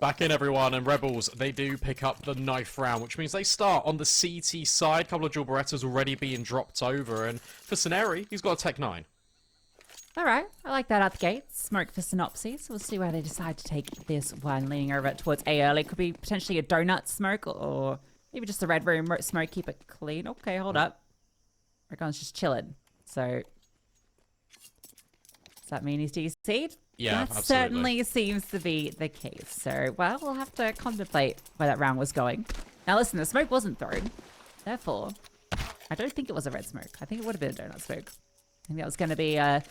Back in, everyone, and Rebels, they do pick up the knife round, which means they start on the CT side. A couple of dual Berettas already being dropped over, and for sinnopsyy, he's got a Tech 9. All right, I like that out the gate. Smoke for sinnopsyy, so we'll see where they decide to take this one, leaning over towards A early. Could be potentially a donut smoke, or maybe just a red room smoke, keep it clean. Okay, hold up. Regon's just chilling, so does that mean he's DC'd? Yeah, that absolutely. certainly seems to be the case. So, well, we'll have to contemplate where that round was going. Now, listen, the smoke wasn't thrown. Therefore, I don't think it was a red smoke. I think it would have been a donut smoke. I think that was going to be a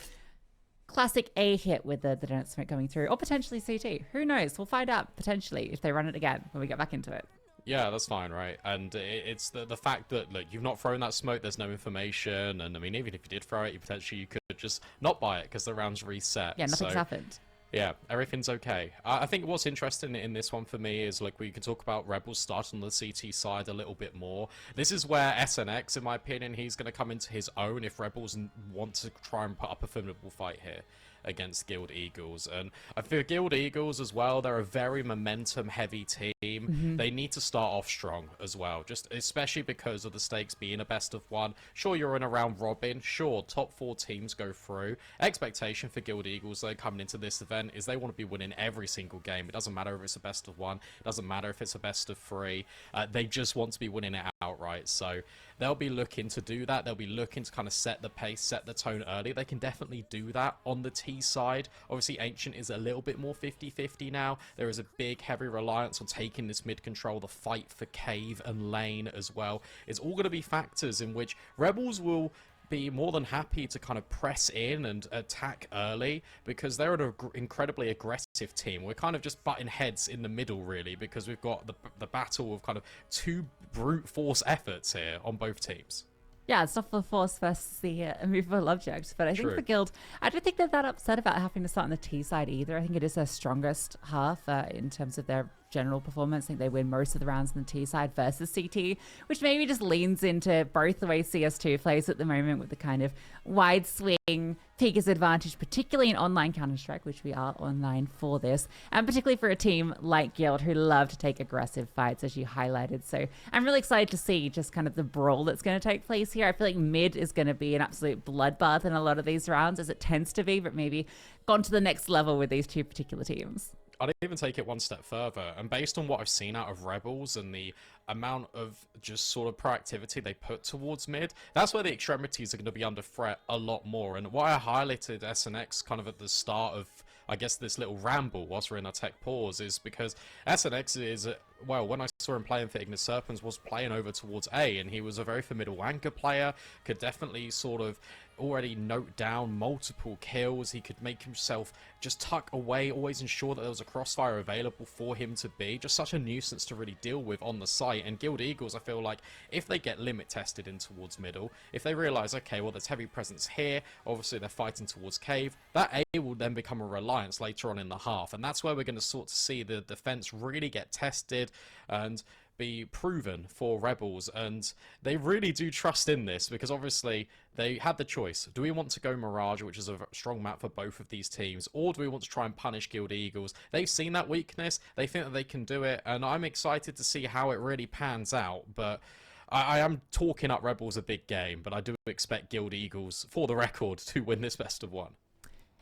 classic A hit with the donut smoke coming through. Or potentially CT. Who knows? We'll find out, potentially, if they run it again when we get back into it. Yeah, that's fine, right? And it's the fact that, look, you've not thrown that smoke, there's no information, and I mean, even if you did throw it, you could just not buy it because the round's reset. Yeah, nothing's happened. Yeah, everything's okay. I think what's interesting in this one for me is, like, we can talk about Rebels starting on the CT side a little bit more. This is where SNX, in my opinion, he's going to come into his own if Rebels want to try and put up a formidable fight here against Guild Eagles. And I feel Guild Eagles as well, they're a very momentum heavy team. They need to start off strong as well, just especially because of the stakes being a best of one. Sure, you're in a round robin, sure, top 4 teams go through. Expectation for Guild Eagles though coming into this event is they want to be winning every single game. It doesn't matter if it's a best of 1, it doesn't matter if it's a best of 3. They just want to be winning it outright. So they'll be looking to do that. They'll be looking to kind of set the pace, set the tone early. They can definitely do that on the T side. Obviously, Ancient is a little bit more 50-50 now. There is a big, heavy reliance on taking this mid control. The fight for cave and lane as well. It's all going to be factors in which Rebels will be more than happy to kind of press in and attack early because they're an incredibly aggressive team. We're kind of just butting heads in the middle, really, because we've got the battle of kind of 2 brute force efforts here on both teams. Yeah, it's not the force versus the immovable object, but I think the Guild, I don't think they're that upset about having to start on the T side either. I think it is their strongest half in terms of their general performance. I think they win most of the rounds on the T side versus CT, which maybe just leans into both the way CS2 plays at the moment with the kind of wide swing, Pega's advantage, particularly in online Counter-Strike, which we are online for this, and particularly for a team like Guild who love to take aggressive fights, as you highlighted. So I'm really excited to see just kind of the brawl that's going to take place here. I feel like mid is going to be an absolute bloodbath in a lot of these rounds, as it tends to be, but maybe gone to the next level with these 2 particular teams. I'd even take it one step further, and based on what I've seen out of Rebels and the amount of just sort of proactivity they put towards mid, that's where the extremities are going to be under threat a lot more. And why I highlighted SNX kind of at the start of, I guess, this little ramble whilst we're in our tech pause is because SNX is, well, when I saw him playing for Ignis Serpens, was playing over towards A, and he was a very formidable anchor player, could definitely sort of already note down multiple kills. He could make himself just tuck away, always ensure that there was a crossfire available for him to be. Just such a nuisance to really deal with on the site. And Guild Eagles, I feel like, if they get limit tested in towards middle, if they realise, okay, well, there's heavy presence here, obviously they're fighting towards cave, that A will then become a reliance later on in the half. And that's where we're going to sort of see the defence really get tested and be proven for Rebels, and they really do trust in this because obviously they had the choice. Do we want to go Mirage, which is a strong map for both of these teams, or do we want to try and punish Guild Eagles? They've seen that weakness, they think that they can do it, and I'm excited to see how it really pans out. But I am talking up Rebels a big game, but I do expect Guild Eagles, for the record, to win this best of 1.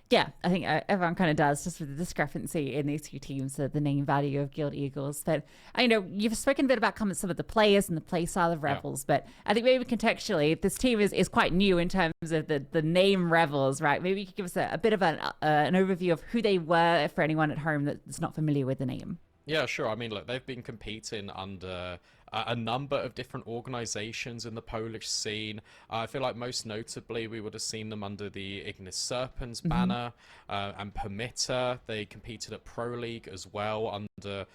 Yeah, I think everyone kind of does, just with the discrepancy in these 2 teams, the name value of Guild Eagles. But I know you've spoken a bit about some of the players and the play style of Rebels, but I think maybe contextually, this team is quite new in terms of the name Rebels, right? Maybe you could give us a bit of an overview of who they were for anyone at home that's not familiar with the name. Yeah, sure. I mean, look, they've been competing under a number of different organizations in the Polish scene. I feel like most notably we would have seen them under the Ignis Serpens banner and Permitter. They competed at Pro League as well under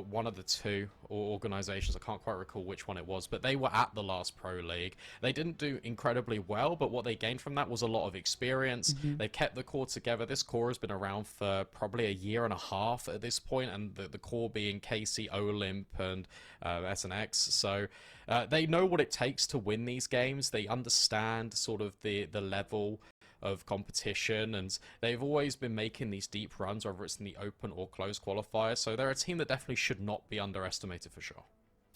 one of the 2 organizations. I can't quite recall which one it was, but they were at the last Pro League. They didn't do incredibly well, but what they gained from that was a lot of experience. They kept the core together. This core has been around for probably a year and a half at this point, and the core being KC, Olymp, and SNX. So they know what it takes to win these games. They understand sort of the level of competition, and they've always been making these deep runs, whether it's in the open or closed qualifiers. So they're a team that definitely should not be underestimated for sure.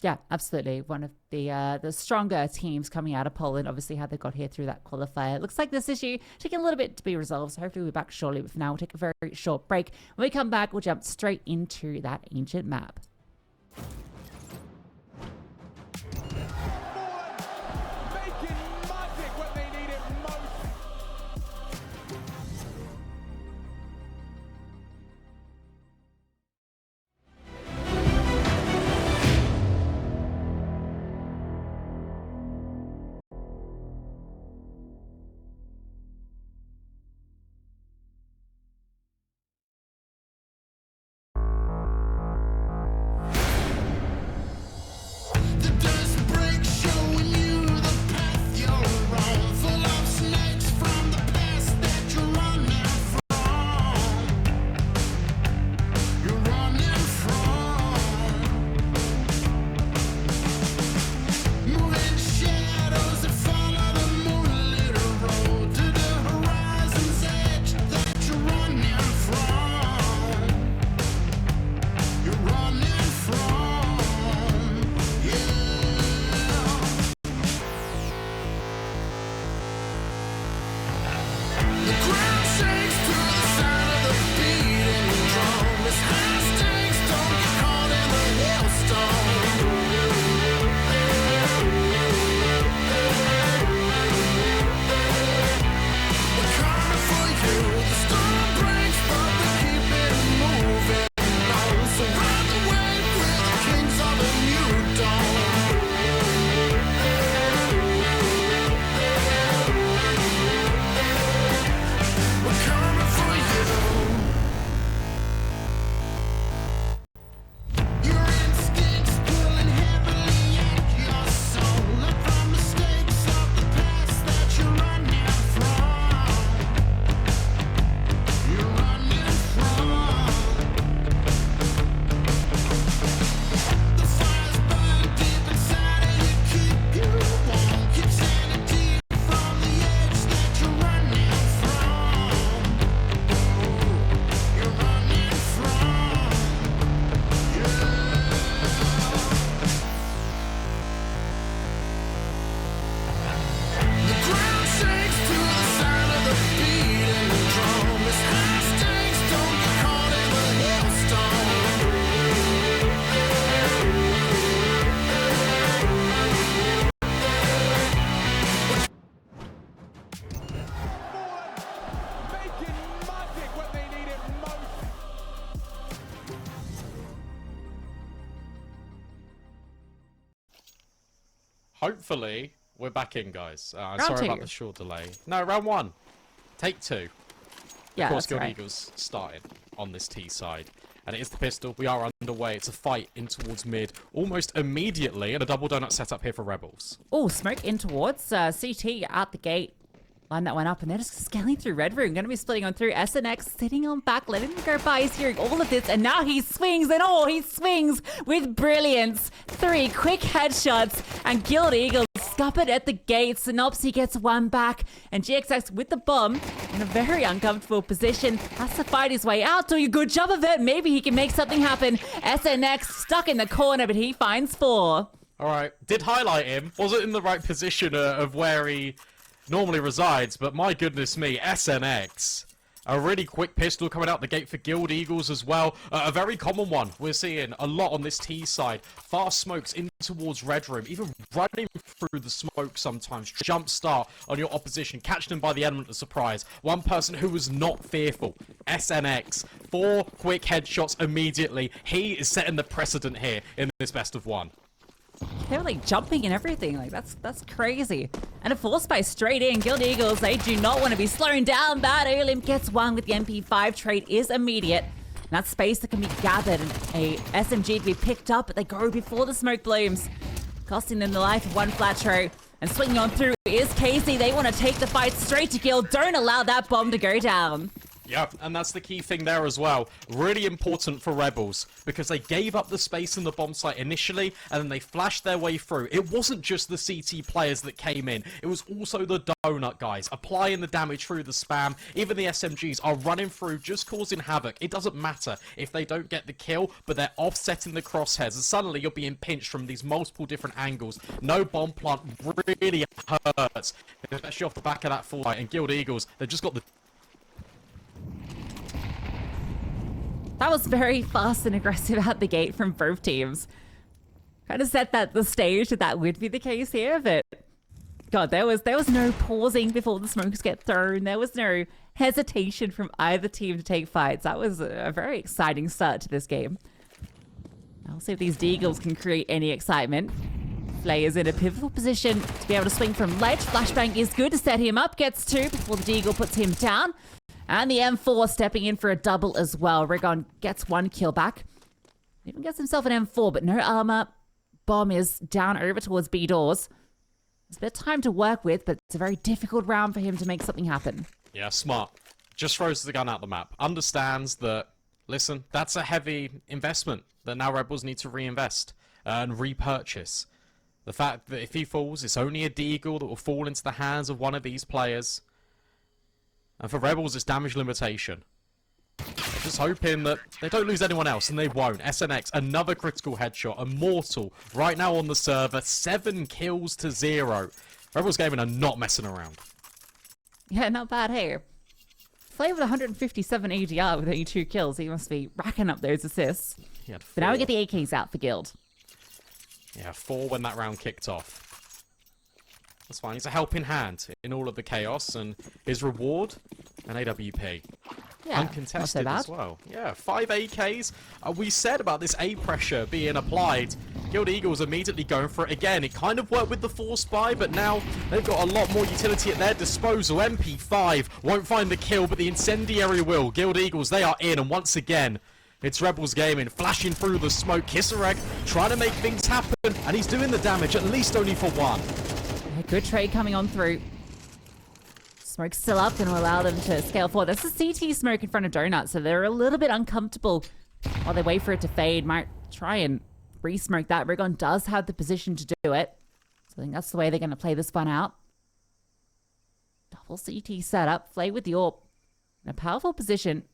Yeah, absolutely. One of the stronger teams coming out of Poland. Obviously, how they got here through that qualifier. It looks like this issue taking a little bit to be resolved. So hopefully we'll be back shortly. But for now, we'll take a very short break. When we come back, we'll jump straight into that ancient map. Hopefully, we're back in, guys. Round sorry two. about the short delay. No, round one. Take two. Yeah, of course, that's Guild right. Eagles started on this T side. And it is the pistol. We are underway. It's a fight in towards mid almost immediately. And a double donut setup here for Rebels. Oh, smoke in towards CT out the gate. Line that one up, and they're just scaling through Red Room. Going to be splitting on through. SNX sitting on back, letting him go by. He's hearing all of this, and now he swings, and he swings with brilliance. 3 quick headshots, and Guild Eagles scuppered at the gate. sinnopsyy gets one back, and GXX with the bomb in a very uncomfortable position. Has to fight his way out, doing a good job of it. Maybe he can make something happen. SNX stuck in the corner, but he finds 4. All right. Did highlight him. Wasn't in the right position of where he normally resides, but my goodness me, SNX. A really quick pistol coming out the gate for Guild Eagles as well. A very common one we're seeing a lot on this T side. Fast smokes in towards Red Room, even running through the smoke sometimes. Jump start on your opposition, catch them by the element of surprise. One person who was not fearful, SNX. 4 quick headshots immediately. He is setting the precedent here in this best of 1. They were like jumping and everything. Like that's crazy. And a force by straight in. Guild Eagles, they do not want to be slowing down. That Olimp gets one with the MP5 trade is immediate. And that space that can be gathered and a SMG to be picked up, but they go before the smoke blooms, costing them the life of one Flatro. And swinging on through is Casey. They want to take the fight straight to Guild. Don't allow that bomb to go down. Yeah, and that's the key thing there as well. Really important for Rebels, because they gave up the space in the bomb site initially, and then they flashed their way through. It wasn't just the CT players that came in, it was also the donut guys, applying the damage through the spam. Even the SMGs are running through, just causing havoc. It doesn't matter if they don't get the kill, but they're offsetting the crosshairs, and suddenly you're being pinched from these multiple different angles. No bomb plant really hurts, especially off the back of that full fight, and Guild Eagles, they've just got the... That was very fast and aggressive out the gate from both teams. Kind of set the stage that would be the case here, but God, there was no pausing before the smokes get thrown. There was no hesitation from either team to take fights. That was a very exciting start to this game. I'll see if these Deagles can create any excitement. Flay is in a pivotal position to be able to swing from ledge. Flashbang is good to set him up. Gets two before the Deagle puts him down. And the M4 stepping in for a double as well. Rigon gets one kill back. Even gets himself an M4, but no armor. Bomb is down over towards B doors. There's a bit of time to work with, but it's a very difficult round for him to make something happen. Yeah, smart. Just throws the gun out the map. Understands that, listen, that's a heavy investment that now Rebels need to reinvest and repurchase. The fact that if he falls, it's only a Deagle that will fall into the hands of one of these players. And for Rebels, it's damage limitation. They're just hoping that they don't lose anyone else, and they won't. SNX, another critical headshot. Immortal, right now on the server, 7 kills to 0. Rebels Gaming are not messing around. Yeah, not bad, hey. Flay with 157 ADR with only 2 kills. He must be racking up those assists. He had 4. But now we get the AKs out for Guild. Yeah, 4 when that round kicked off. That's fine. He's a helping hand in all of the chaos, and his reward, an AWP. Yeah, uncontested as well. Yeah, 5 AKs. We said about this A pressure being applied. Guild Eagles immediately going for it again. It kind of worked with the force buy, but now they've got a lot more utility at their disposal. MP5 won't find the kill, but the incendiary will. Guild Eagles, they are in, and once again, it's Rebels Gaming, flashing through the smoke. Kisarek trying to make things happen, and he's doing the damage, at least only for 1. A good trade coming on through. Smoke's still up, going to allow them to scale forward. That's a CT smoke in front of Donut, so they're a little bit uncomfortable while they wait for it to fade. Might try and re-smoke that. Rigon does have the position to do it. So I think that's the way they're going to play this one out. Double CT setup. Flay with the AWP. In a powerful position.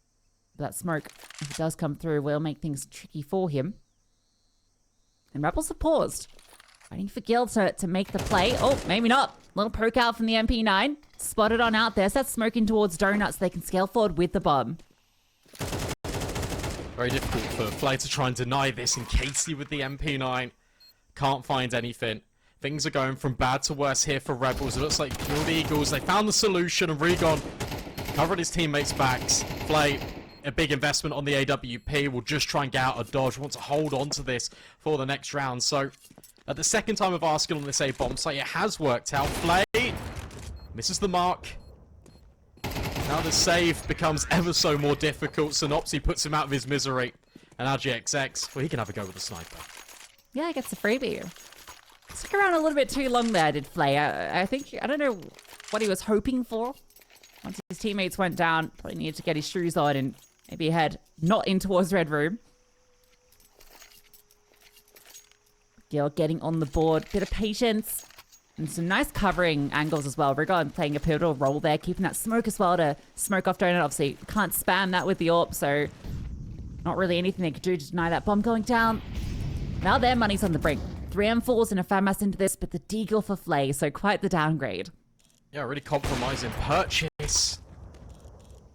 But that smoke, if it does come through, will make things tricky for him. And Rebels have paused. Waiting for Guild to make the play. Oh, maybe not. Little poke out from the MP9. Spotted on out there. So that's smoking towards Donut so they can scale forward with the bomb. Very difficult for Flay to try and deny this. And Casey with the MP9 can't find anything. Things are going from bad to worse here for Rebels. It looks like Guild Eagles, they found the solution, and Rigon covered his teammates' backs. Flay, a big investment on the AWP, will just try and get out a dodge. Want to hold on to this for the next round. So, at the second time of asking on this A bomb site, it has worked out. Flay misses the mark. Now the save becomes ever so more difficult. sinnopsyy puts him out of his misery. And RGXX, well, he can have a go with the sniper. Yeah, he gets a freebie. Stuck around a little bit too long there, did Flay. I think, I don't know what he was hoping for. Once his teammates went down, probably needed to get his shoes on and maybe head not in towards Red Room. Gil getting on the board. Bit of patience. And some nice covering angles as well. Rigon playing a pivotal role there. Keeping that smoke as well to smoke off Donut. Obviously, can't spam that with the AWP. So, not really anything they could do to deny that bomb going down. Now their money's on the brink. 3 M4s and a FAMAS into this. But the Deagle for Flay. So, quite the downgrade. Yeah, really compromising purchase.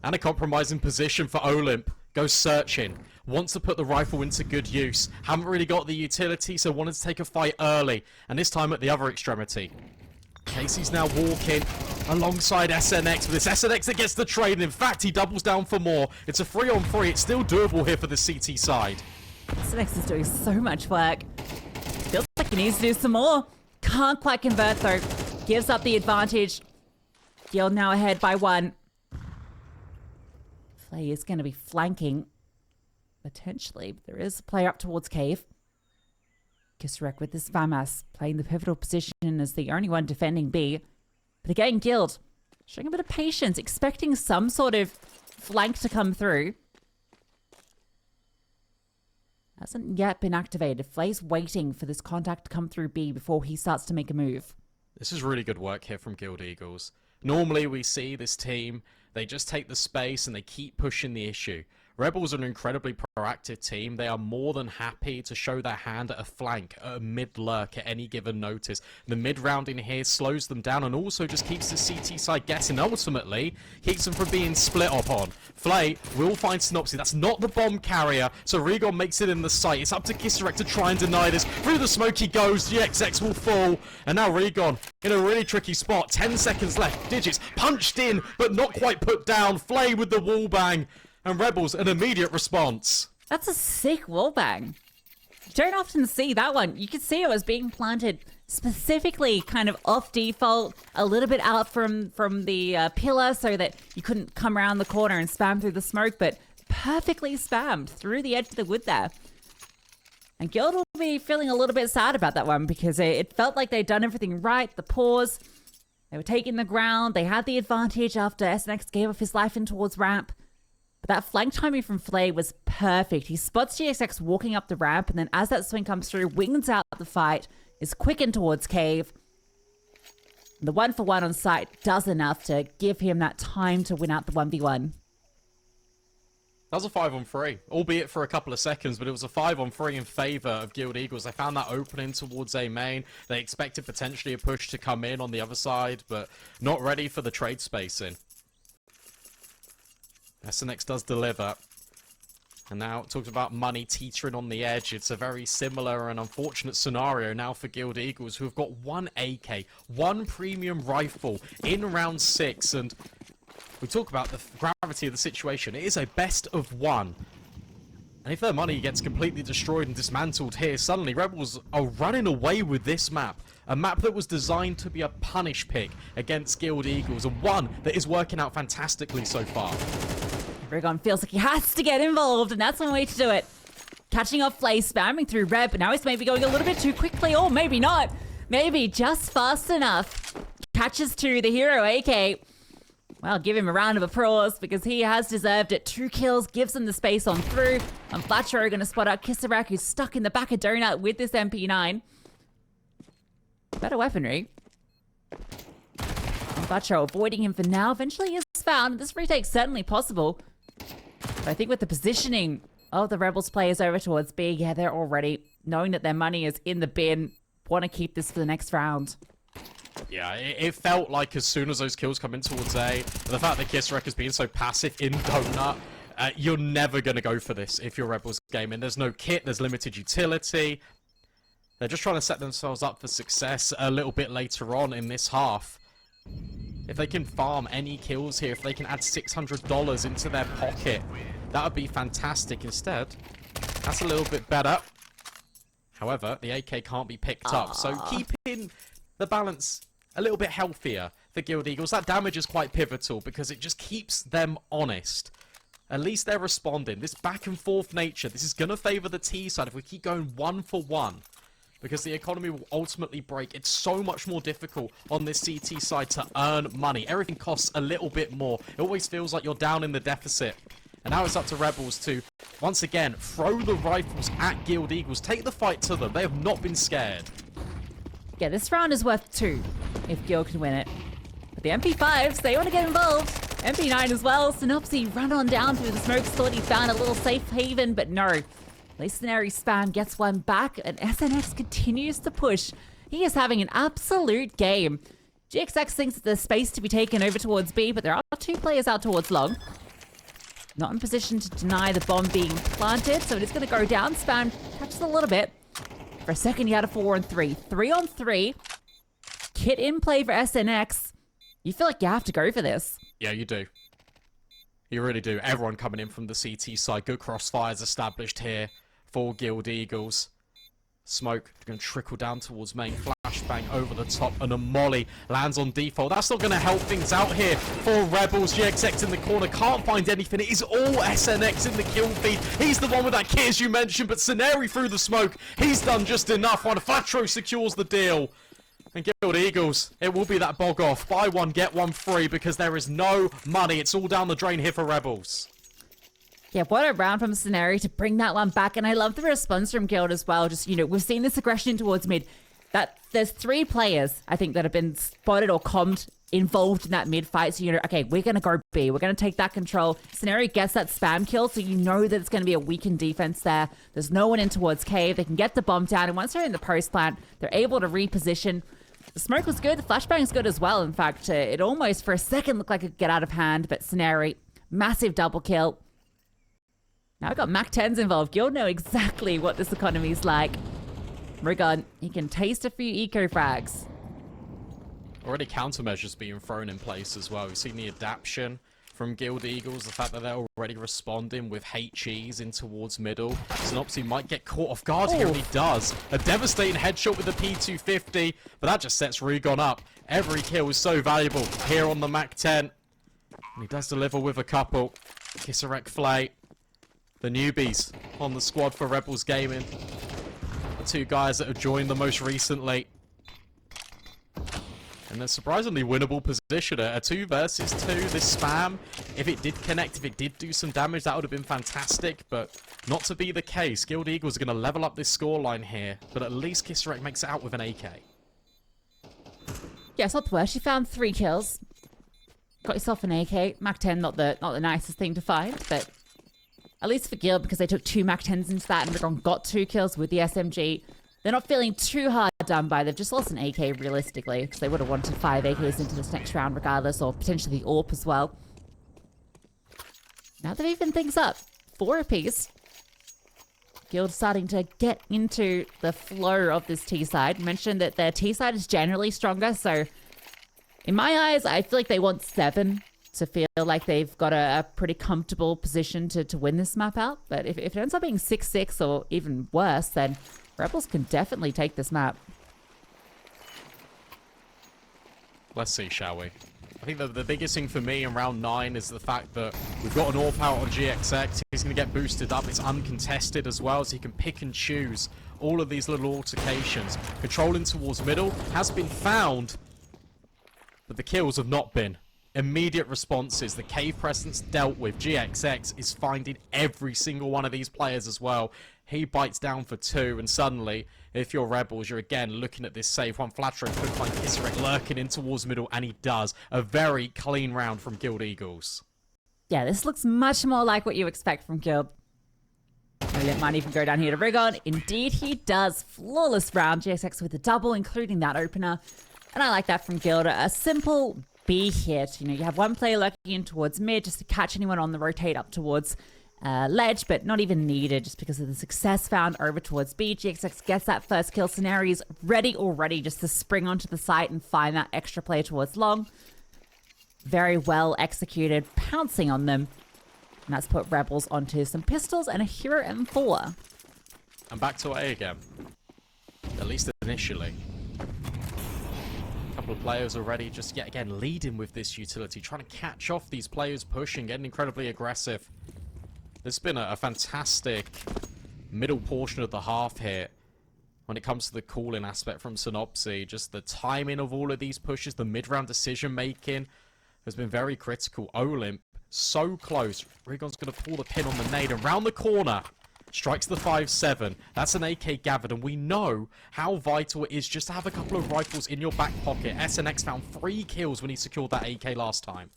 And a compromising position for Olymp. Goes searching. Wants to put the rifle into good use. Haven't really got the utility, so wanted to take a fight early. And this time at the other extremity. Casey's now walking alongside SNX. But it's SNX that gets the trade. And in fact, he doubles down for more. It's a 3-on-3. It's still doable here for the CT side. SNX is doing so much work. Feels like he needs to do some more. Can't quite convert though. Gives up the advantage. Guild now ahead by 1. Flay is going to be flanking. Potentially. There is a player up towards Cave. Kisarek with this FAMAS playing the pivotal position as the only one defending B. But again, Guild showing a bit of patience, expecting some sort of flank to come through. Hasn't yet been activated. Flay's waiting for this contact to come through B before he starts to make a move. This is really good work here from Guild Eagles. Normally we see this team, they just take the space and they keep pushing the issue. Rebels are an incredibly proactive team. They are more than happy to show their hand at a flank, at a mid-lurk at any given notice. The mid-round in here slows them down and also just keeps the CT side guessing. Ultimately, keeps them from being split up on. Flay will find sinnopsyy. That's not the bomb carrier, so Regon makes it in the site. It's up to Kisarek to try and deny this. Through the smoke he goes. GXX will fall. And now Regon in a really tricky spot. 10 seconds left. Digits punched in, but not quite put down. Flay with the wall bang. And Rebels, an immediate response. That's a sick wallbang. You don't often see that one. You could see it was being planted specifically kind of off default, a little bit out from the pillar so that you couldn't come around the corner and spam through the smoke, but perfectly spammed through the edge of the wood there. And Guild will be feeling a little bit sad about that one because it felt like they'd done everything right. The pause, they were taking the ground, they had the advantage after SNX gave up his life in towards ramp. But that flank timing from Flay was perfect. He spots GXX walking up the ramp, and then as that swing comes through, wings out the fight, is quickened towards Cave. And the 1-for-1 on site does enough to give him that time to win out the 1v1. That was a 5-on-3, albeit for a couple of seconds, but it was a 5-on-3 in favour of Guild Eagles. They found that opening towards A main. They expected potentially a push to come in on the other side, but not ready for the trade spacing. SNX does deliver. And now it talks about money teetering on the edge. It's a very similar and unfortunate scenario now for Guild Eagles, who have got one AK, one premium rifle in round 6. And we talk about the gravity of the situation. It is a best of 1. And if their money gets completely destroyed and dismantled here, suddenly Rebels are running away with this map. A map that was designed to be a punish pick against Guild Eagles, and one that is working out fantastically so far. Regon feels like he has to get involved, and that's one way to do it. Catching off Flay, spamming through red, but now he's maybe going a little bit too quickly, or maybe not. Maybe just fast enough. Catches to the hero AK. Well, give him a round of applause because he has deserved it. 2 kills, gives him the space on through. And Flatro going to spot out Kisarek, who's stuck in the back of Donut with this MP9. Better weaponry. And Flatro avoiding him for now. Eventually he is found. This retake's certainly possible. But I think with the positioning of the Rebels players over towards B, yeah, they're already knowing that their money is in the bin. Want to keep this for the next round. Yeah, it felt like as soon as those kills come in towards A, the fact that Kisarek has been so passive in Donut, you're never going to go for this if you're Rebels gaming. There's no kit, there's limited utility. They're just trying to set themselves up for success a little bit later on in this half. If they can farm any kills here, if they can add $600 into their pocket, that would be fantastic. Instead, that's a little bit better. However, the AK can't be picked up, so keeping the balance a little bit healthier for Guild Eagles. That damage is quite pivotal because it just keeps them honest. At least they're responding. This back and forth nature, this is going to favour the T side if we keep going 1-for-1. Because the economy will ultimately break. It's so much more difficult on this CT side to earn money. Everything costs a little bit more. It always feels like you're down in the deficit. And now it's up to Rebels to, once again, throw the rifles at Guild Eagles. Take the fight to them. They have not been scared. Yeah, this round is worth 2 if Guild can win it. But the MP5s, they want to get involved. MP9 as well. Sinnopsyy run on down through the smoke. Thought he found a little safe haven, but no. Listenary spam gets one back, and SNX continues to push. He is having an absolute game. GXX thinks there's space to be taken over towards B, but there are 2 players out towards long. Not in position to deny the bomb being planted, so it is going to go down. Spam catches a little bit. For a second, he had a 4-on-3. 3-on-3. Kit in play for SNX. You feel like you have to go for this. Yeah, you do. You really do. Everyone coming in from the CT side. Good crossfires established here for Guild Eagles. Smoke going to trickle down towards main. Flashbang over the top, and a molly lands on default. That's not going to help things out here for Rebels. GXX in the corner, can't find anything. It is all SNX in the kill feed. He's the one with that kit, as you mentioned, but sinnopsyy through the smoke. He's done just enough while Flatro secures the deal. And Guild Eagles, it will be that bog off. Buy one, get one free, because there is no money. It's all down the drain here for Rebels. Yeah, what a round from sinnopsyy to bring that one back. And I love the response from Guild as well. Just, you know, we've seen this aggression towards mid. That there's 3 players, I think, that have been spotted or commed involved in that mid fight. So, you know, okay, we're going to go B. We're going to take that control. sinnopsyy gets that spam kill, so you know that it's going to be a weakened defense there. There's no one in towards cave. They can get the bomb down. And once they're in the post plant, they're able to reposition. The smoke was good. The flashbang's good as well. In fact, it almost for a second looked like it could get out of hand. But sinnopsyy, massive double kill. Now we've got Mac 10s involved. Guild know exactly what this economy's like. Rigon, he can taste a few eco frags. Already countermeasures being thrown in place as well. We've seen the adaption from Guild Eagles, the fact that they're already responding with HEs in towards middle. sinnopsyy might get caught off guard here, and he does. A devastating headshot with the P250, but that just sets Rigon up. Every kill is so valuable here on the Mac 10. And he does deliver with a couple. Kisarek Flay, the newbies on the squad for Rebels Gaming. The 2 guys that have joined the most recently. And a surprisingly winnable position. A 2 versus 2. This spam, if it did connect, if it did do some damage, that would have been fantastic. But not to be the case. Guild Eagles are going to level up this scoreline here. But at least Kisarek makes it out with an AK. Yeah, it's not the worst. You found 3 kills. Got yourself an AK. Mac 10, not the nicest thing to find, but at least for Guild, because they took 2 Mac 10s into that and Rigon got 2 kills with the SMG. They're not feeling too hard done by. They've just lost an AK realistically, because they would have wanted 5 AKs into this next round regardless, or potentially the AWP as well. Now they've evened things up. 4 apiece. Guild starting to get into the flow of this T side. Mentioned that their T side is generally stronger, so in my eyes, I feel like they want 7 to feel like they've got a pretty comfortable position to win this map out. But if it ends up being 6-6 or even worse, then Rebels can definitely take this map. Let's see, shall we? I think the biggest thing for me in round 9 is the fact that we've got an AWP out on GXX. He's going to get boosted up. It's uncontested as well, so he can pick and choose all of these little altercations. Controlling towards middle has been found, but the kills have not been. Immediate responses, the cave presence dealt with. GXX is finding every single one of these players as well. He bites down for 2, and suddenly, if you're Rebels, you're again looking at this save. One Flatterer could find Kisarek lurking in towards middle, and he does. A very clean round from Guild Eagles. Yeah, this looks much more like what you expect from Guild. Brilliant, might even go down here to Rigon. Indeed, he does. Flawless round. GXX with a double, including that opener. And I like that from Guild. A simple B hit. You know, you have one player lurking in towards mid just to catch anyone on the rotate up towards ledge, but not even needed just because of the success found over towards B. GXX gets that first kill. sinnopsyy ready already just to spring onto the site and find that extra player towards long. Very well executed, pouncing on them. And that's put Rebels onto some pistols and a Hero M4. And back to A again. At least initially. Couple of players already just yet again leading with this utility, trying to catch off these players pushing, getting incredibly aggressive. There's been a fantastic middle portion of the half here when it comes to the calling aspect from sinnopsyy. Just the timing of all of these pushes, the mid-round decision making has been very critical. Olymp so close. Rigon's going to pull the pin on the nade and round the corner. Strikes the 5-7. That's an AK gathered, and we know how vital it is just to have a couple of rifles in your back pocket. SNX found 3 kills when he secured that AK last time.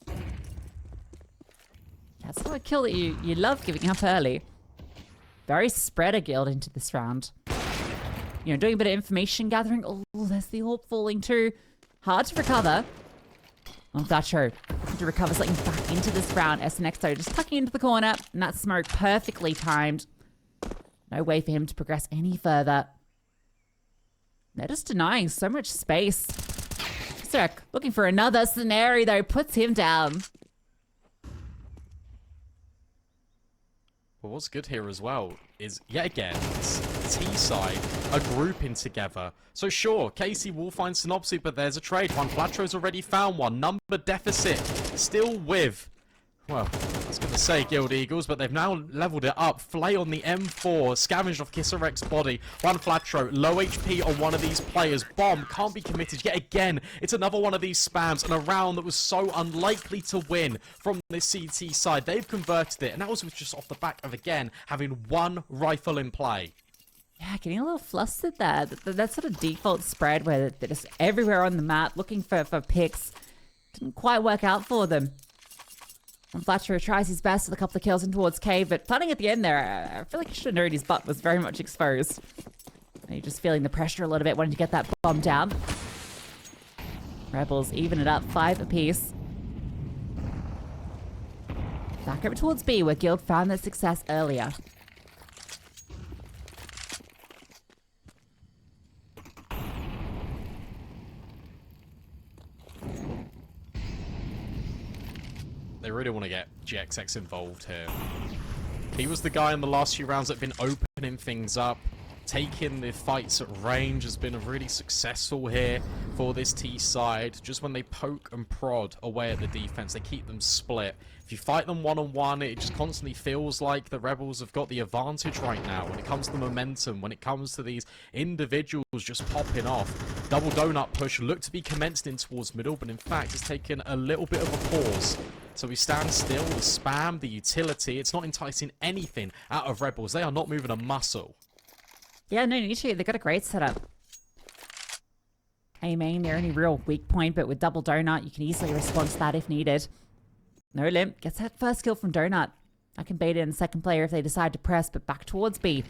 That's not a kill that you love giving up early. Very spreader Guild into this round. You know, doing a bit of information gathering. Oh, there's the AWP falling too. Hard to recover. Oh, that's true. To recover something back into this round. SNX though just tucking into the corner, and that smoke perfectly timed. No way for him to progress any further. They're just denying so much space. Kisarek looking for another sinnopsyy though, puts him down. Well, what's good here as well is, yet again, T side are grouping together. So sure, Casey will find sinnopsyy, but there's a trade. One Flatterer's already found one. Number deficit still with Well, I was going to say Guild Eagles, but they've now leveled it up. Flay on the M4, scavenged off Kissarek's body. One flat throw, low HP on one of these players. Bomb can't be committed yet again. It's another one of these spams, and a round that was so unlikely to win from the CT side. They've converted it, and that was just off the back of, again, having one rifle in play. Yeah, getting a little flustered there. That sort of default spread where they're just everywhere on the map looking for picks didn't quite work out for them. And Fletcher tries his best with a couple of kills in towards Cave, but planning at the end there, I feel like he should have known his butt was very much exposed. And you're just feeling the pressure a little bit, wanting to get that bomb down. Rebels even it up, 5 apiece. Back over towards B, where Guild found their success earlier. They really want to get GXX involved here. He was the guy in the last few rounds that have been opening things up. Taking the fights at range has been really successful here for this T side. Just when they poke and prod away at the defense, they keep them split. If you fight them one-on-one, it just constantly feels like the Rebels have got the advantage right now when it comes to momentum, when it comes to these individuals just popping off. Double donut push looked to be commenced in towards middle, but in fact it's taken a little bit of a pause. So we stand still, the spam, the utility, it's not enticing anything out of Rebels. They are not moving a muscle. Yeah, no need to. They've got a great setup. A main, their only real weak point, but with double donut, you can easily respond to that if needed. No limp gets that first kill from Donut. I can bait in second player if they decide to press, but back towards B.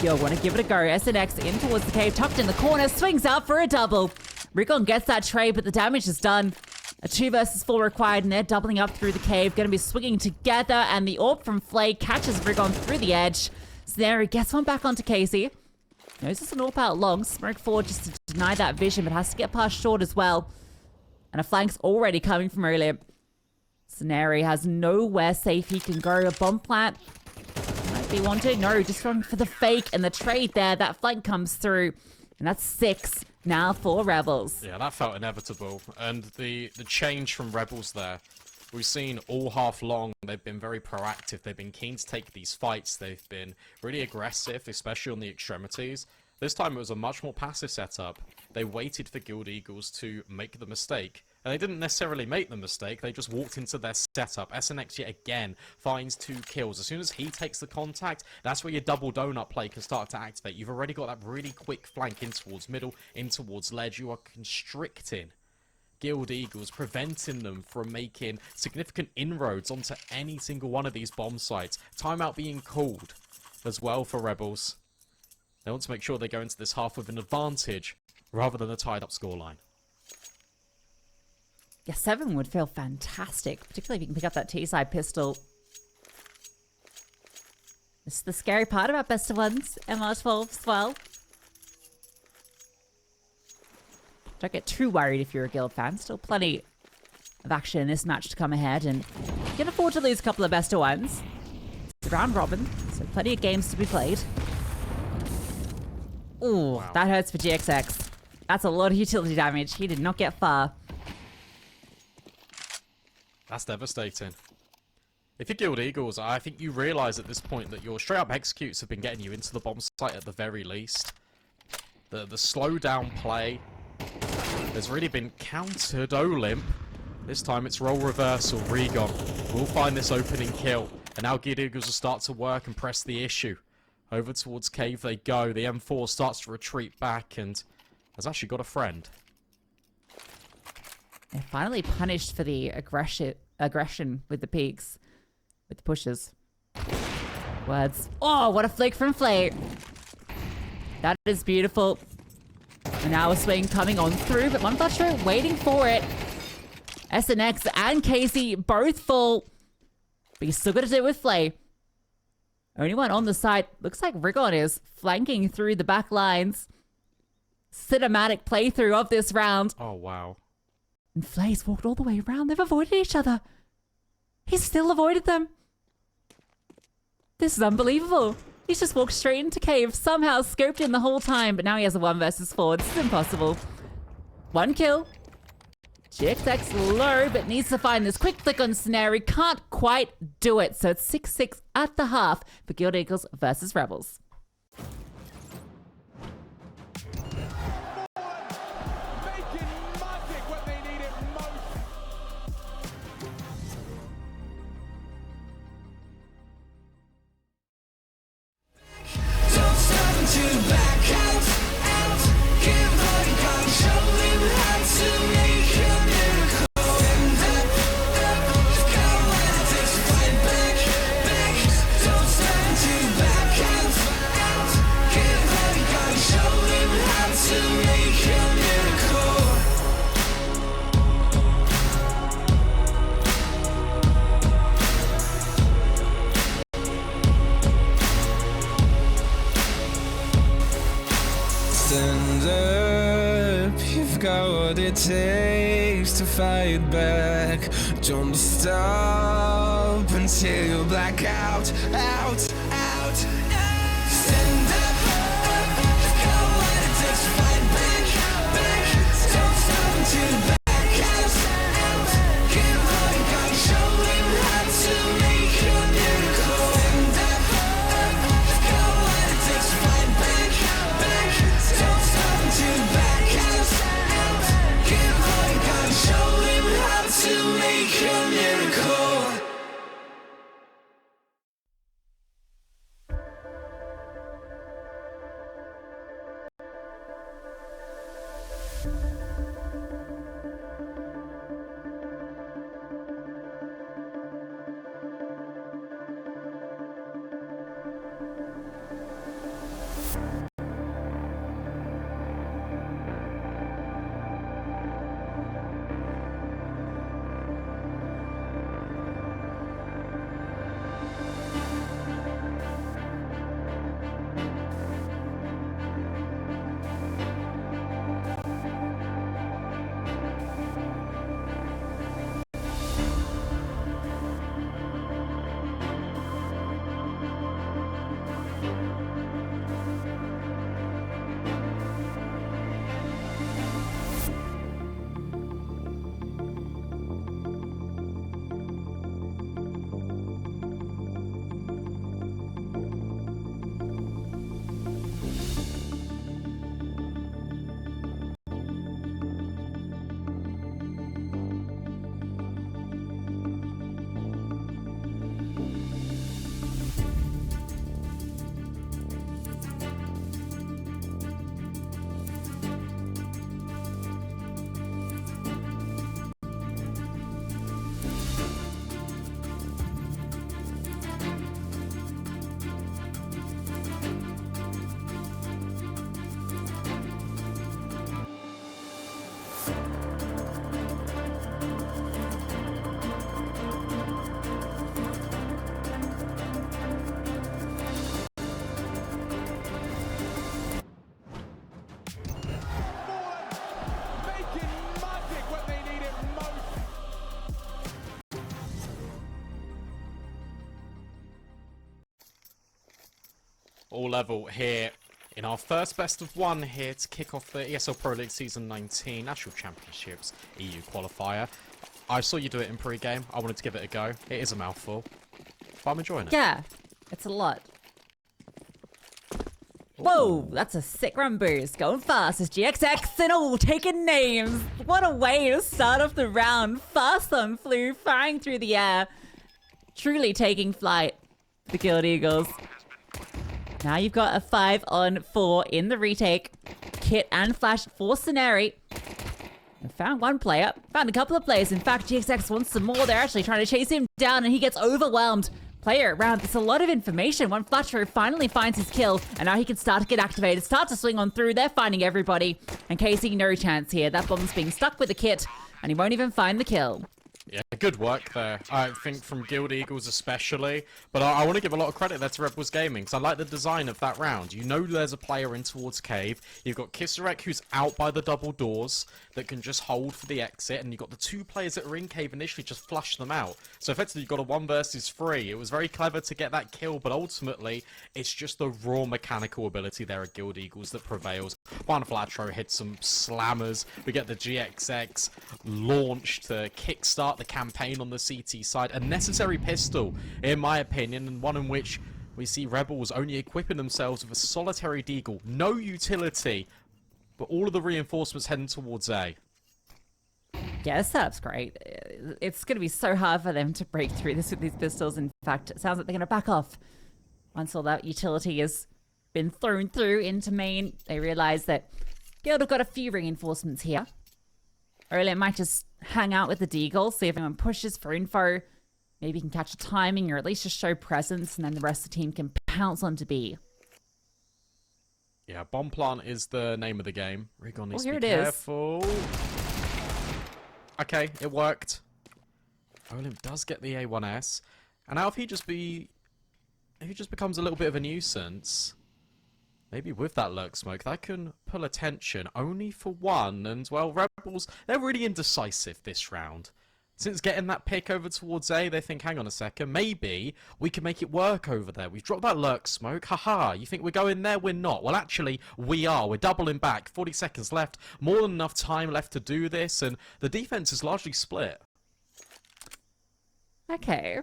Yo, want to give it a go. SNX in towards the cave, tucked in the corner, swings out for a double. Rigon gets that trade, but the damage is done. A 2 versus 4 required, and they're doubling up through the cave. Going to be swinging together, and the orb from Flay catches Rigon through the edge. Snary gets one back onto Casey. Knows it's an AWP out long. Smoke forward just to deny that vision, but has to get past short as well. And a flank's already coming from Olymp. Snary has nowhere safe he can go. A bomb plant might be wanted. No, just going for the fake and the trade there. That flank comes through. And that's 6 now for Rebels. Yeah, that felt inevitable. And the change from Rebels there, we've seen all half long, they've been very proactive. They've been keen to take these fights. They've been really aggressive, especially on the extremities. This time it was a much more passive setup. They waited for Guild Eagles to make the mistake. And they didn't necessarily make the mistake, they just walked into their setup. SNX yet again finds 2 kills. As soon as he takes the contact, that's where your double donut play can start to activate. You've already got that really quick flank in towards middle, in towards ledge. You are constricting Guild Eagles, preventing them from making significant inroads onto any single one of these bomb sites. Timeout being called as well for Rebels. They want to make sure they go into this half with an advantage rather than a tied up scoreline. Yeah, 7 would feel fantastic, particularly if you can pick up that T-side pistol. This is the scary part about best of ones, MR12 as well. Don't get too worried if you're a Guild fan. Still plenty of action in this match to come ahead, and you can afford to lose a couple of best of ones. It's a round robin, so plenty of games to be played. Ooh, wow. That hurts for GXX. That's a lot of utility damage. He did not get far. That's devastating. If you're Guild Eagles, I think you realise at this point that your straight-up executes have been getting you into the bomb site at the very least. The slow-down play has really been countered. Olymp. This time it's role reversal. Regon will find this opening kill. And now Guild Eagles will start to work and press the issue. Over towards cave they go. The M4 starts to retreat back and has actually got a friend. They're finally punished for the aggression with the peaks, with the pushes. Words. Oh, what a flick from Flay. That is beautiful. And now a swing coming on through, but one Butcher waiting for it. SNX and Casey both full. But you still got to do it with Flay. Only one on the side. Looks like Rigon is flanking through the back lines. Cinematic playthrough of this round. Oh, wow. And Flay's walked all the way around. They've avoided each other. He's still avoided them. This is unbelievable. He's just walked straight into cave, somehow scoped in the whole time, but now he has a 1 versus 4. This is impossible. 1 kill. GXX low, but needs to find this quick flick on Snary. Can't quite do it. So it's 6-6 at the half for Guild Eagles versus Rebels. Stand up, you've got what it takes to fight back. Don't stop until you black out, out. Stand up, you've got what it takes to fight back. Don't stop until you back out. Give all you got, show him how to make a miracle. Stand up, you've got what it takes to fight back. Don't stop until you back out. Give all you got, show him how to make a miracle. All level here in our first best of one here to kick off the ESL Pro League Season 19 National Championships EU qualifier. I saw you do it in pre-game. I wanted to give it a go. It is a mouthful, but I'm enjoying it. Yeah, it's a lot. Whoa, that's a sick run boost. Going fast as GXX and all taking names. What a way to start off the round. Fast on flew, firing through the air. Truly taking flight, the Guild Eagles. Now you've got a 5-on-4 in the retake. Kit and Flash for Scenari. Found one player, found a couple of players. In fact, GXX wants some more. They're actually trying to chase him down and he gets overwhelmed. Player around, there's a lot of information. One Flasher finally finds his kill and now he can start to get activated, start to swing on through. They're finding everybody. And Casey, no chance here. That bomb's being stuck with the Kit and he won't even find the kill. Yeah, good work there. I think from Guild Eagles especially, but I want to give a lot of credit there to Rebels Gaming, because I like the design of that round. You know there's a player in towards Cave, you've got Kisarek who's out by the double doors that can just hold for the exit, and you've got the 2 players that are in Cave initially just flush them out. So effectively you've got a 1 versus 3. It was very clever to get that kill, but ultimately it's just the raw mechanical ability there at Guild Eagles that prevails. Juan Flatro hits some slammers, we get the GXX launch to kickstart the campaign on the CT side. A necessary pistol, in my opinion, and one in which we see Rebels only equipping themselves with a solitary deagle. No utility, but all of the reinforcements heading towards A. Yeah, this setup's great. It's going to be so hard for them to break through this with these pistols. In fact, it sounds like they're going to back off. Once all that utility has been thrown through into main, they realize that Guild have got a few reinforcements here. Orlin might just hang out with the deagle, see if anyone pushes for info. Maybe he can catch a timing or at least just show presence, and then the rest of the team can pounce onto B. Yeah, bomb plant is the name of the game. Rigon needs to here be it is. careful. Okay, it worked. Olymp does get the A1S. And now if he just becomes a little bit of a nuisance, maybe with that lurk smoke, that can pull attention only for one. And, well, Rebels, they're really indecisive this round. Since getting that pick over towards A, they think, hang on a second, maybe we can make it work over there. We've dropped that lurk smoke. Haha, you think we're going there? We're not. Well, actually, we are. We're doubling back. 40 seconds left. More than enough time left to do this. And the defense is largely split. Okay.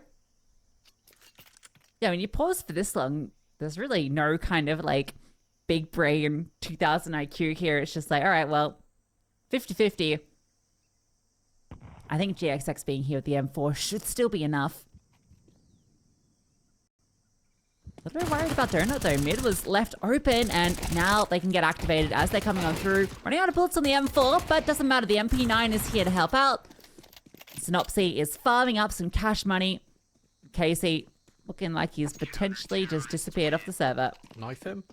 Yeah, when you pause for this long, there's really no kind of, like, big brain 2000 IQ here. It's just like, all right, well, 50-50. I think GXX being here with the M4 should still be enough. A little bit worried about Donut though. Mid was left open and now they can get activated as they're coming on through. Running out of bullets on the M4, but doesn't matter. The MP9 is here to help out. Sinnopsyy is farming up some cash money. Casey looking like he's potentially just disappeared off the server. Knife him?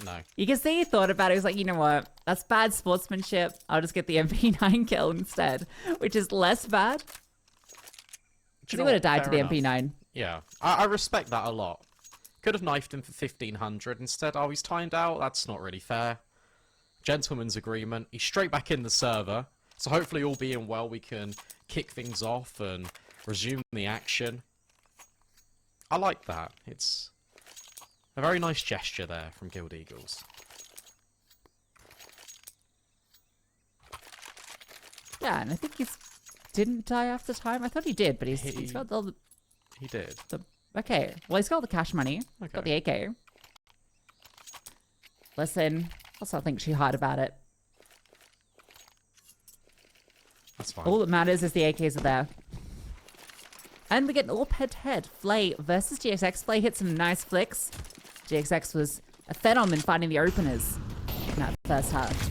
No. You can see he thought about it. He was like, you know what? That's bad sportsmanship. I'll just get the MP9 kill instead, which is less bad. He would have died to the MP9. Yeah, I respect that a lot. Could have knifed him for 1500. Instead, oh, he's timed out. That's not really fair. Gentleman's agreement. He's straight back in the server. So hopefully all being well, we can kick things off and resume the action. I like that. It's a very nice gesture there from Guild Eagles. Yeah, and I think he didn't die after time. I thought he did, but he's got all the... He did. Okay, well, he's got all the cash money. Okay. Got the AK. Listen, let's not think too hard about it. That's fine. All that matters is the AKs are there. And we get an AWP head-to-head. Flay versus GXX. Flay hit some nice flicks. GXX was a phenom in finding the openers in that first half.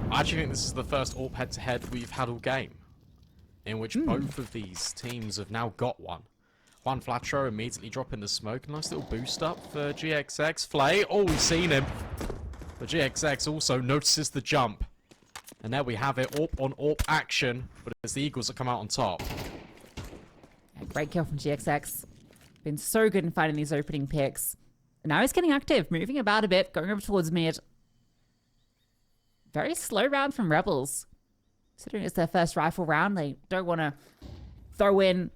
I actually think this is the first AWP head-to-head we've had all game, in which both of these teams have now got one. Juan Flatro immediately dropping the smoke. Nice little boost up for GXX. Flay, oh, we've seen him. But GXX also notices the jump. And there we have it, AWP on AWP action, but it's the Eagles that come out on top. Yeah, great kill from GXX. Been so good in finding these opening picks. And now he's getting active, moving about a bit, going over towards mid. Very slow round from Rebels. Considering it's their first rifle round, they don't want to throw in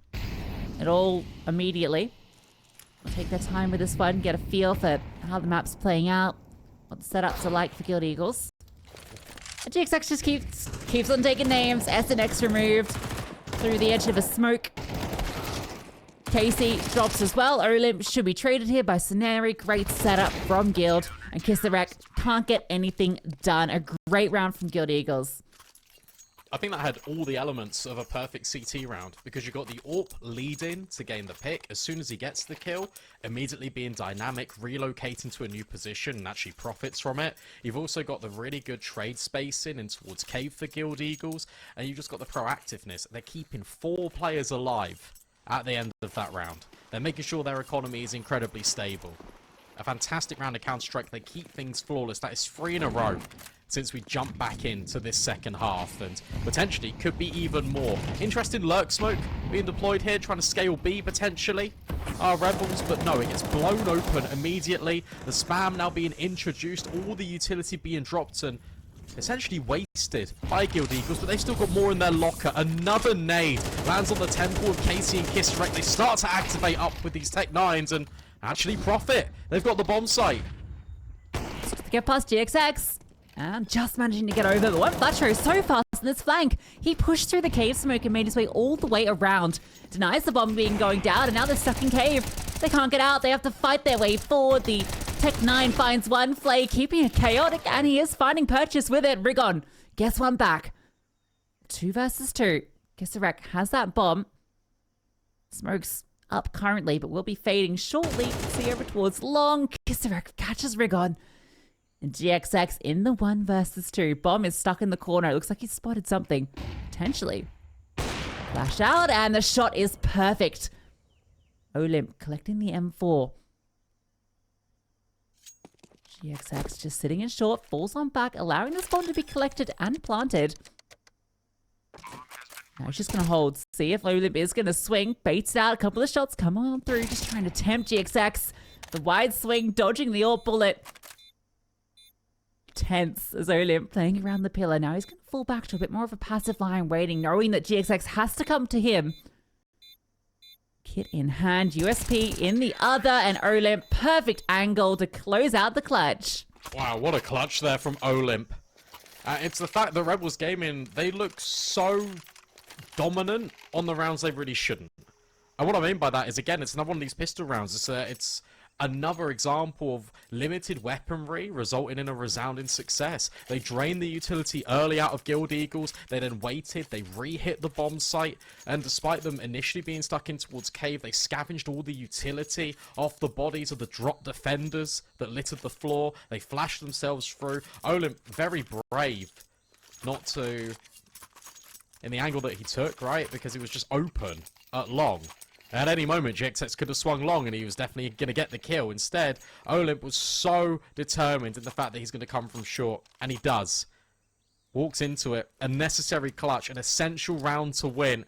it all immediately. They'll take their time with this one, get a feel for how the map's playing out, what the setups are like for Guild Eagles. And GXX just keeps on taking names. SNX removed through the edge of a smoke. Casey drops as well. Olymp should be traded here by Scenarii. Great setup from Guild. And Kisarek can't get anything done. A great round from Guild Eagles. I think that had all the elements of a perfect CT round, because you got the AWP lead-in to gain the pick. As soon as he gets the kill, immediately being dynamic, relocating to a new position and actually profits from it. You've also got the really good trade spacing in towards Cave for Guild Eagles, and you've just got the proactiveness. They're keeping 4 players alive at the end of that round. They're making sure their economy is incredibly stable. a fantastic round of Counter-Strike. They keep things flawless. That is 3 in a row since we jump back into this second half, and potentially could be even more. Interesting lurk smoke being deployed here, trying to scale B potentially. Our Rebels, but no, it gets blown open immediately. The spam now being introduced, all the utility being dropped and essentially wasted by Guild Eagles, but they've still got more in their locker. Another nade lands on the temple of Casey and Kisserek. They start to activate up with these Tech 9s and actually profit. They've got the bomb site. Get past GXX. And just managing to get over, but one Fletcher is so fast in this flank. He pushed through the cave smoke and made his way all the way around. Denies the bomb being going down, and now they're stuck in cave. They can't get out. They have to fight their way forward. The Tech 9 finds one Flay, keeping it chaotic, and he is finding purchase with it. Rigon gets one back. 2 versus 2. Kisserek has that bomb. Smoke's up currently, but will be fading shortly. See over towards long. Kisserek catches Rigon. And GXX in the 1 versus 2. Bomb is stuck in the corner. It looks like he spotted something. Potentially. Flash out, and the shot is perfect. Olymp collecting the M4. GXX just sitting in short, falls on back, allowing this bomb to be collected and planted. Now he's just going to hold. See if Olymp is going to swing. Baits out. A couple of shots come on through. Just trying to tempt GXX. The wide swing, dodging the AWP bullet. Tense as Olymp playing around the pillar. Now he's going to fall back to a bit more of a passive line, waiting, knowing that GXX has to come to him. Kit in hand, USP in the other, and Olymp, perfect angle to close out the clutch. Wow, what a clutch there from Olymp. It's the fact that Rebels Gaming, they look so dominant on the rounds they really shouldn't. And what I mean by that is, again, it's another one of these pistol rounds. It's another example of limited weaponry resulting in a resounding success. They drained the utility early out of Guild Eagles. They then waited. They re-hit the bomb site. And despite them initially being stuck in towards cave, they scavenged all the utility off the bodies of the drop defenders that littered the floor. They flashed themselves through. Olymp, very brave not to... in the angle that he took, right? Because it was just open at long. At any moment, GXX could have swung long and he was definitely going to get the kill. Instead, Olymp was so determined in the fact that he's going to come from short. And he does. Walks into it. A necessary clutch. An essential round to win.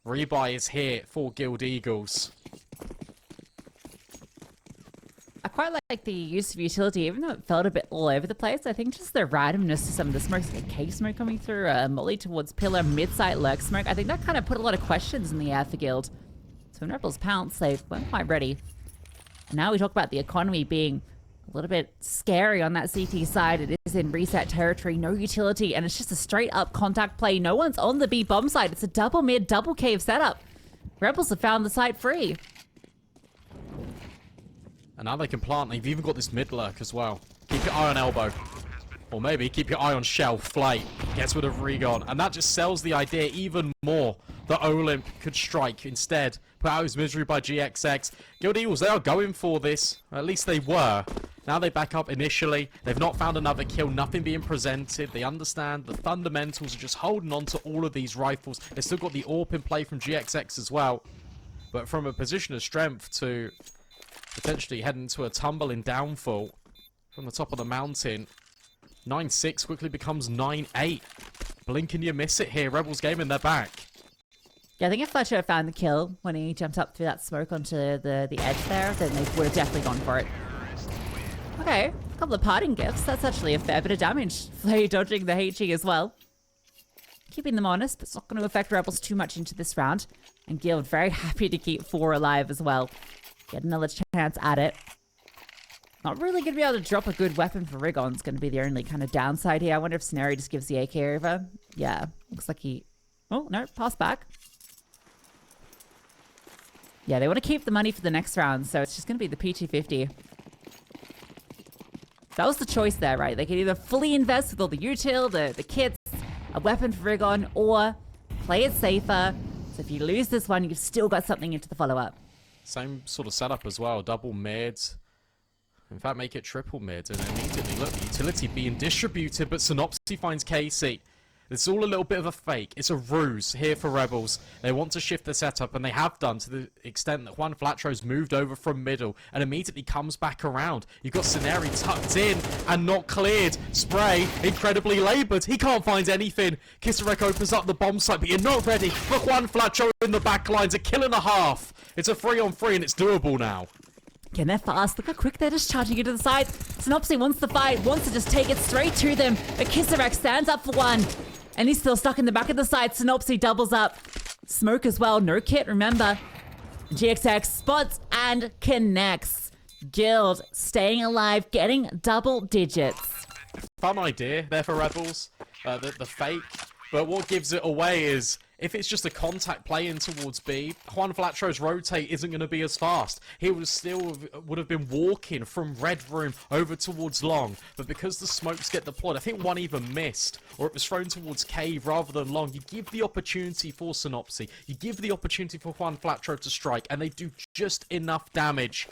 Rebuy is here for Guild Eagles. I quite like the use of utility, even though it felt a bit all over the place. I think just the randomness to some of the smokes, like a cave smoke coming through, a molly towards pillar, mid-site lurk smoke. I think that kind of put a lot of questions in the air for Guild. So when Rebels pounce, they weren't quite ready. And now we talk about the economy being a little bit scary on that CT side. It is in reset territory, no utility, and it's just a straight up contact play. No one's on the B bomb side. It's a double mid, double cave setup. Rebels have found the site free. And now they can plant. They've even got this mid lurk as well. Keep your eye on elbow. Or maybe keep your eye on shell. Flight gets rid of Regon. And that just sells the idea even more that Olymp could strike instead. Put out his misery by GXX. Guild Eagles, they are going for this. At least they were. Now they back up initially. They've not found another kill. Nothing being presented. They understand the fundamentals are just holding on to all of these rifles. They've still got the AWP in play from GXX as well. But from a position of strength to potentially head into a tumbling downfall from the top of the mountain. 9-6 quickly becomes 9-8. Blink and you miss it here. Rebels Gaming, they're back. Yeah, I think if Fletcher had found the kill when he jumped up through that smoke onto the edge there, then they would have definitely gone for it. Okay, a couple of parting gifts. That's actually a fair bit of damage. Flay dodging the HE as well. Keeping them honest, but it's not going to affect Rebels too much into this round. And Guild very happy to keep 4 alive as well. Get another chance at it. Not really going to be able to drop a good weapon for Rigon. It's going to be the only kind of downside here. I wonder if Scenario just gives the AK over. Yeah, looks like he... Oh, no, pass back. Yeah, they want to keep the money for the next round, so it's just going to be the P250. That was the choice there, right? They could either fully invest with all the util, the kits, a weapon for Rigon, or play it safer. So if you lose this one, you've still got something into the follow-up. Same sort of setup as well. Double mid. In fact, make it triple mid. And immediately, look, the utility being distributed, but sinnopsyy finds Casey. It's all a little bit of a fake. It's a ruse here for Rebels. They want to shift the setup, and they have done to the extent that Juan Flatro's moved over from middle and immediately comes back around. You've got sinnopsyy tucked in and not cleared. Spray, incredibly laboured. He can't find anything. Kisarek opens up the bomb site, but you're not ready for Juan Flatro in the back lines. A kill and a half. It's a 3-on-3, and it's doable now. Again, they're fast. Look how quick they're just charging into the side. sinnopsyy wants to fight, wants to just take it straight to them. But Kisarek stands up for one. And he's still stuck in the back of the side. sinnopsyy doubles up. Smoke as well. No kit, remember. GXX spots and connects. Guild staying alive, getting double digits. Fun idea there for Rebels, the fake. But what gives it away is, if it's just a contact play in towards B, Juan Flatro's rotate isn't going to be as fast. He would have been walking from red room over towards long. But because the smokes get deployed, I think one even missed, or it was thrown towards cave rather than long. You give the opportunity for sinnopsyy. You give the opportunity for Juan Flatro to strike, and they do just enough damage.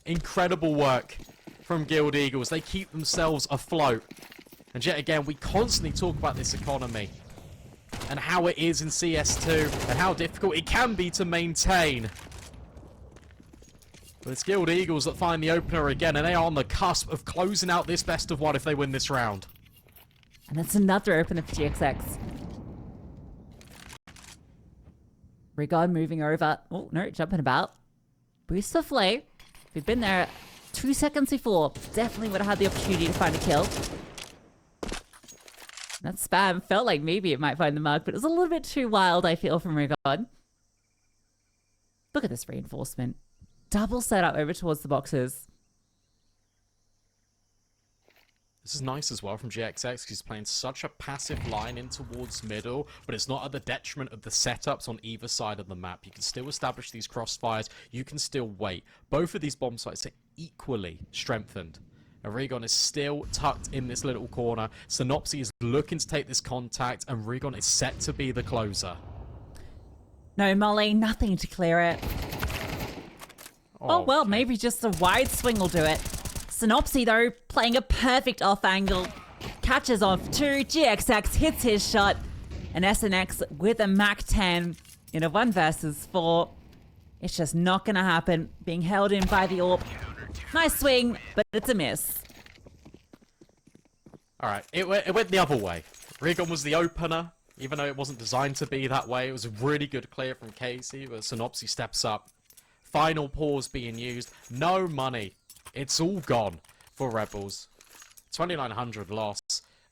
Incredible work from Guild Eagles. They keep themselves afloat. And yet again, we constantly talk about this economy and how it is in CS2 and how difficult it can be to maintain. But it's Guild Eagles that find the opener again, and they are on the cusp of closing out this best of one if they win this round. And that's another opener for GXX. Rigon moving over. Oh, no, jumping about. Boost for Flay. If he'd been there 2 seconds before, definitely would have had the opportunity to find a kill. That spam felt like maybe it might find the mark, but it was a little bit too wild, I feel, from Rigon. Look at this reinforcement. Double setup over towards the boxes. This is nice as well from GXX. He's playing such a passive line in towards middle, but it's not at the detriment of the setups on either side of the map. You can still establish these crossfires. You can still wait. Both of these bomb sites are equally strengthened. Rigon is still tucked in this little corner. sinnopsyy is looking to take this contact, and Rigon is set to be the closer. No Molly, nothing to clear it. Oh, well, maybe just a wide swing will do it. sinnopsyy, though, playing a perfect off angle. Catches off 2. GXX hits his shot. And SNX with a Mac 10 in a 1 versus 4. It's just not going to happen. Being held in by the AWP. Nice swing, but it's a miss. Alright, it went the other way. Rigon was the opener, even though it wasn't designed to be that way. It was a really good clear from Casey, but sinnopsyy steps up. Final pause being used. No money. It's all gone for Rebels. 2,900 loss.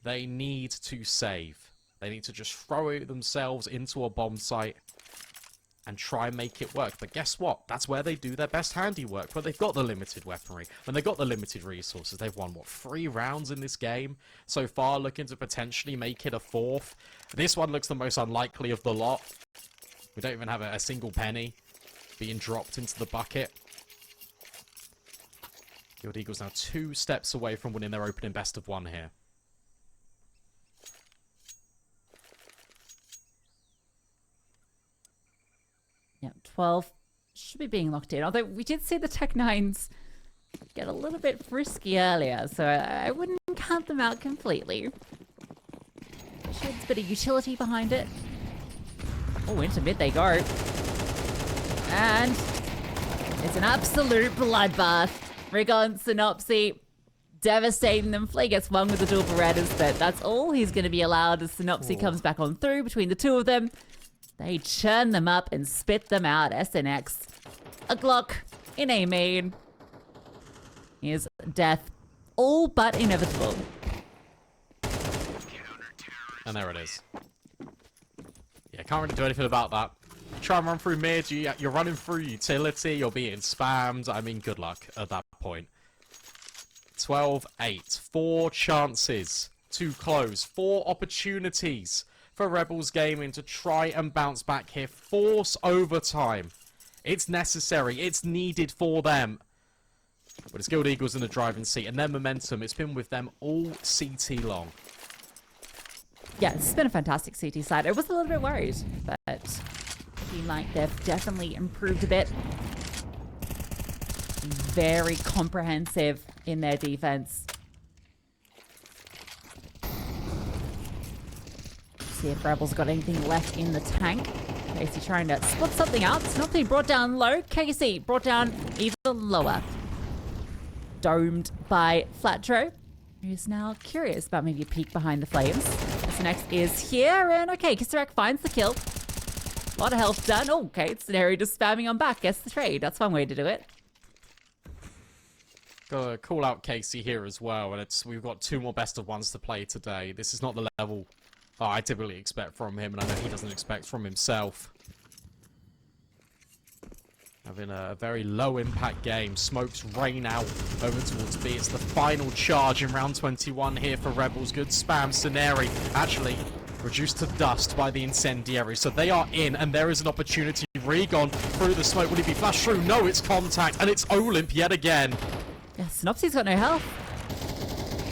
They need to save. They need to just throw it themselves into a bomb site and try and make it work. But guess what? That's where they do their best handiwork, where they've got the limited weaponry, when they've got the limited resources. They've won, what, 3 rounds in this game so far, looking to potentially make it a 4th. This one looks the most unlikely of the lot. We don't even have a single penny being dropped into the bucket. Guild Eagles now 2 steps away from winning their opening best of 1 here. Yeah, 12 should be being locked in. Although we did see the Tech-9s get a little bit frisky earlier, so I wouldn't count them out completely. Sheds a bit of utility behind it. Oh, into mid they go. And it's an absolute bloodbath. Rigon, sinnopsyy, devastating them. Flay gets one with the dual Berettas, but that's all he's going to be allowed as sinnopsyy comes back on through between the two of them. They churn them up and spit them out. SNX. A Glock in a main. Here's death. All but inevitable. And there it is. Yeah, can't really do anything about that. Try and run through mid, you're running through utility, you're being spammed. I mean, good luck at that point. 12-8. 4 chances to close. 4 opportunities for Rebels Gaming to try and bounce back here. Force overtime. It's necessary. It's needed for them. But it's Guild Eagles in the driving seat, and their momentum, it's been with them all CT long. Yeah, it's been a fantastic CT side. I was a little bit worried, but I feel like they've definitely improved a bit. Very comprehensive in their defense. See if Rebels got anything left in the tank. Casey trying to split something out. sinnopsyy brought down low. Casey brought down even lower. Domed by Flatro, who's now curious about maybe a peek behind the flames. SNX is here, and okay, Kisarek finds the kill. A lot of health done. Oh, okay, it's Scenario just spamming on back. Gets the trade. That's one way to do it. Gotta call out Casey here as well, and we've got 2 more best of ones to play today. This is not the level I typically expect from him, and I know he doesn't expect from himself. Having a very low impact game. Smokes rain out over towards B. It's the final charge in round 21 here for Rebels. Good spam. Scenario actually reduced to dust by the incendiary. So they are in, and there is an opportunity. Regon through the smoke. Will he be flashed through? No, it's contact, and it's Olymp yet again. Yeah, sinnopsyy's got no health.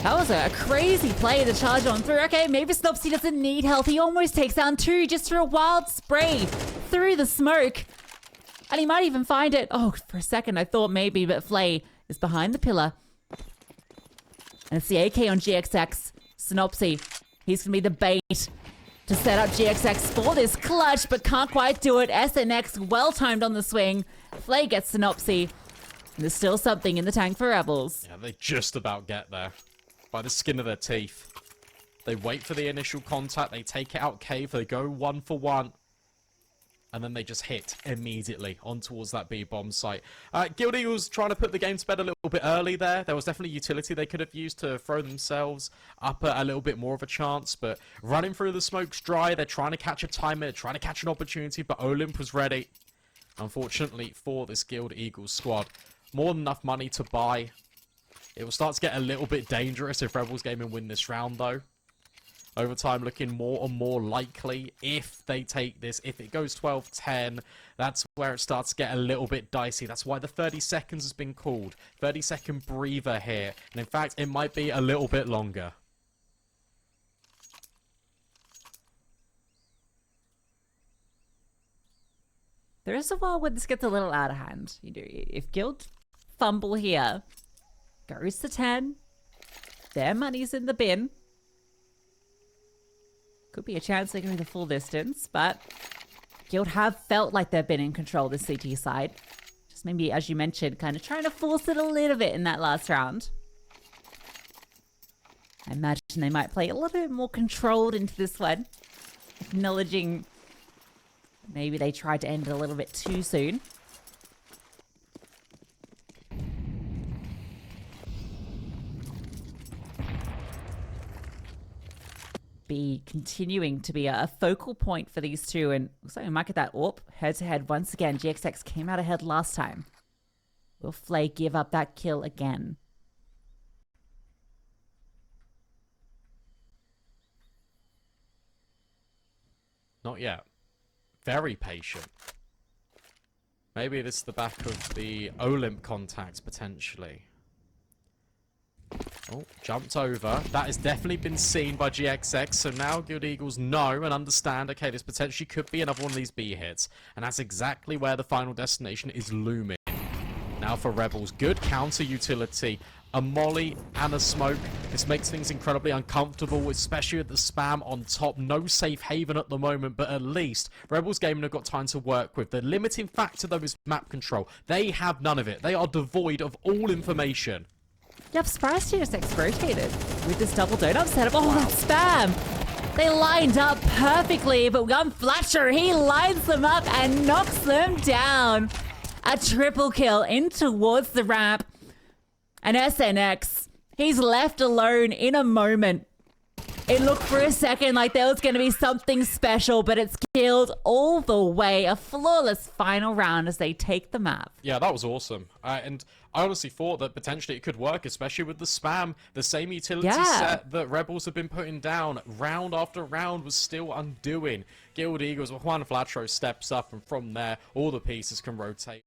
That was a crazy play to charge on through. Okay, maybe sinnopsyy doesn't need health. He almost takes down 2 just through a wild spray through the smoke. And he might even find it. Oh, for a second I thought maybe, but Flay is behind the pillar. And it's the AK on GXX. sinnopsyy, he's going to be the bait to set up GXX for this clutch, but can't quite do it. SNX well-timed on the swing. Flay gets sinnopsyy. And there's still something in the tank for Rebels. Yeah, they just about get there. By the skin of their teeth. They wait for the initial contact. They take it out cave. They go 1 for 1. And then they just hit immediately on towards that B-bomb site. Guild Eagles trying to put the game to bed a little bit early there. There was definitely utility they could have used to throw themselves up a little bit more of a chance. But running through the smoke's dry. They're trying to catch a timer, trying to catch an opportunity. But Olymp was ready. Unfortunately for this Guild Eagles squad. More than enough money to buy. It will start to get a little bit dangerous if Rebels Gaming win this round, though. Overtime looking more and more likely if they take this. If it goes 12-10, that's where it starts to get a little bit dicey. That's why the 30 seconds has been called. 30-second breather here. And in fact, it might be a little bit longer. There is a while when this gets a little out of hand. You know, if Guild fumble here, goes to 10, their money's in the bin. Could be a chance they go the full distance, but Guild have felt like they've been in control this CT side. Just maybe, as you mentioned, kind of trying to force it a little bit in that last round. I imagine they might play a little bit more controlled into this one, acknowledging maybe they tried to end it a little bit too soon. Be continuing to be a focal point for these two, and looks like we might get that AWP head-to-head once again. GXX came out ahead last time. Will Flay give up that kill again? Not yet. Very patient. Maybe this is the back of the Olymp contacts, potentially. Oh, jumped over. That has definitely been seen by GXX, so now Guild Eagles know and understand, okay, this potentially could be another one of these B hits, and that's exactly where the final destination is looming. Now for Rebels, good counter utility, a molly and a smoke. This makes things incredibly uncomfortable, especially with the spam on top. No safe haven at the moment, but at least Rebels Gaming have got time to work with. The limiting factor, though, is map control. They have none of it. They are devoid of all information. Yeah, I'm surprised GXX rotated with this double donut setup. Oh, that spam! They lined up perfectly, but one Flasher, he lines them up and knocks them down. A triple kill in towards the ramp. And SNX, he's left alone in a moment. It looked for a second like there was going to be something special, but it's killed all the way. A flawless final round as they take the map. Yeah, that was awesome. And I honestly thought that potentially it could work, especially with the spam. The same utility set that Rebels have been putting down round after round was still undoing. Guild Eagles, Juan Flatro steps up, and from there, all the pieces can rotate.